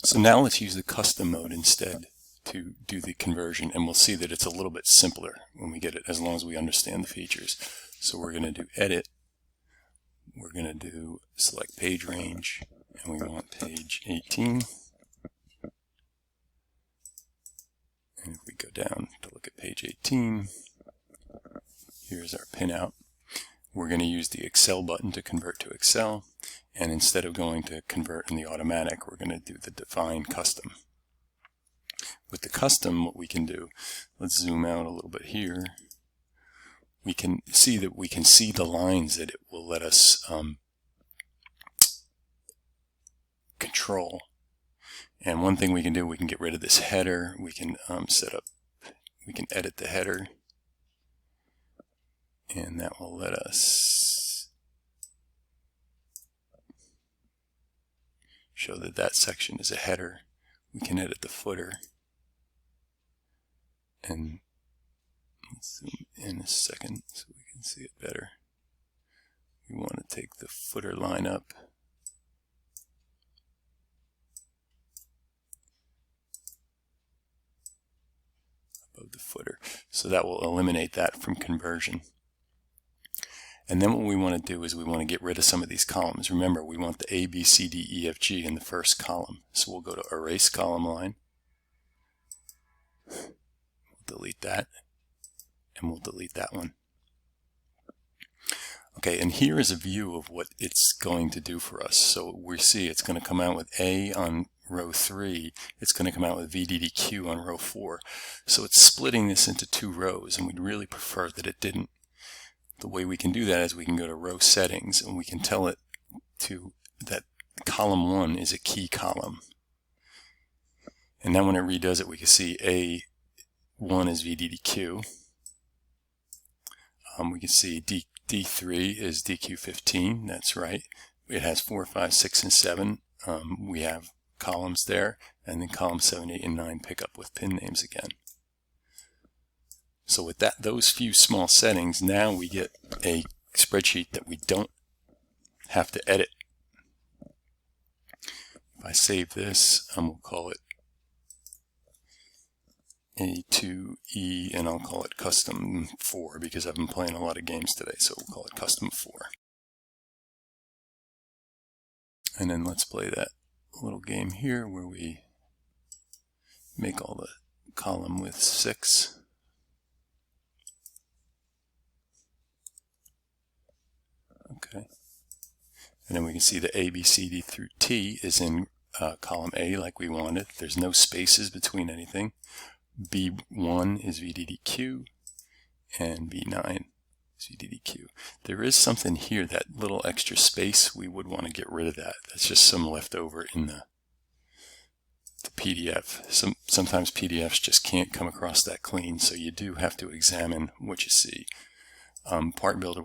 So now let's use the custom mode instead to do the conversion, and we'll see that it's a little bit simpler when we get it, as long as we understand the features. So we're going to do edit, we're going to do select page range, and we want page 18. And if we go down to look at page 18, here's our pinout. We're going to use the Excel button to convert to Excel, and instead of going to convert in the automatic, we're going to do the define custom. With the custom, what we can do, let's zoom out a little bit here. We can see that we can see the lines that it will let us control. And one thing we can do, we can get rid of this header. We can we can edit the header, and that will let us show that that section is a header. We can edit the footer, and let's zoom in a second so we can see it better. We want to take the footer line up. Above the footer. So that will eliminate that from conversion. And then what we want to do is we want to get rid of some of these columns. Remember, we want the A, B, C, D, E, F, G in the first column. So we'll go to Erase Column Line. We'll delete that. And we'll delete that one. Okay, and here is a view of what it's going to do for us. So we see it's going to come out with A on row 3. It's going to come out with VDDQ on row 4. So it's splitting this into 2 rows, and we'd really prefer that it didn't. The way we can do that is we can go to row settings, and we can tell it to that column 1 is a key column. And now when it redoes it, we can see A1 is VDDQ. We can see D3 is DQ15. That's right. It has 4, 5, 6, and 7. We have columns there, and then columns 7, 8, and 9 pick up with pin names again. So with that, those few small settings, now we get a spreadsheet that we don't have to edit. If I save this, we'll call it A2E, and I'll call it Custom 4 because I've been playing a lot of games today, so we'll call it Custom 4. And then let's play that little game here where we make all the column with 6. Okay. And then we can see the A, B, C, D through T is in column A like we wanted. There's no spaces between anything. B1 is VDDQ, and B9 is VDDQ. There is something here, that little extra space, we would want to get rid of that. That's just some left over in the PDF. Sometimes PDFs just can't come across that clean, so you do have to examine what you see. Part Builder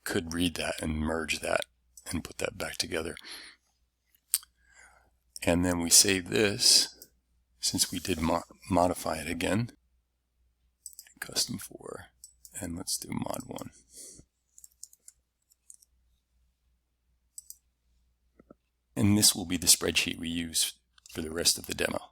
could read that and merge that and put that back together. And then we save this, since we did modify it again. Custom 4, and let's do mod 1. And this will be the spreadsheet we use for the rest of the demo.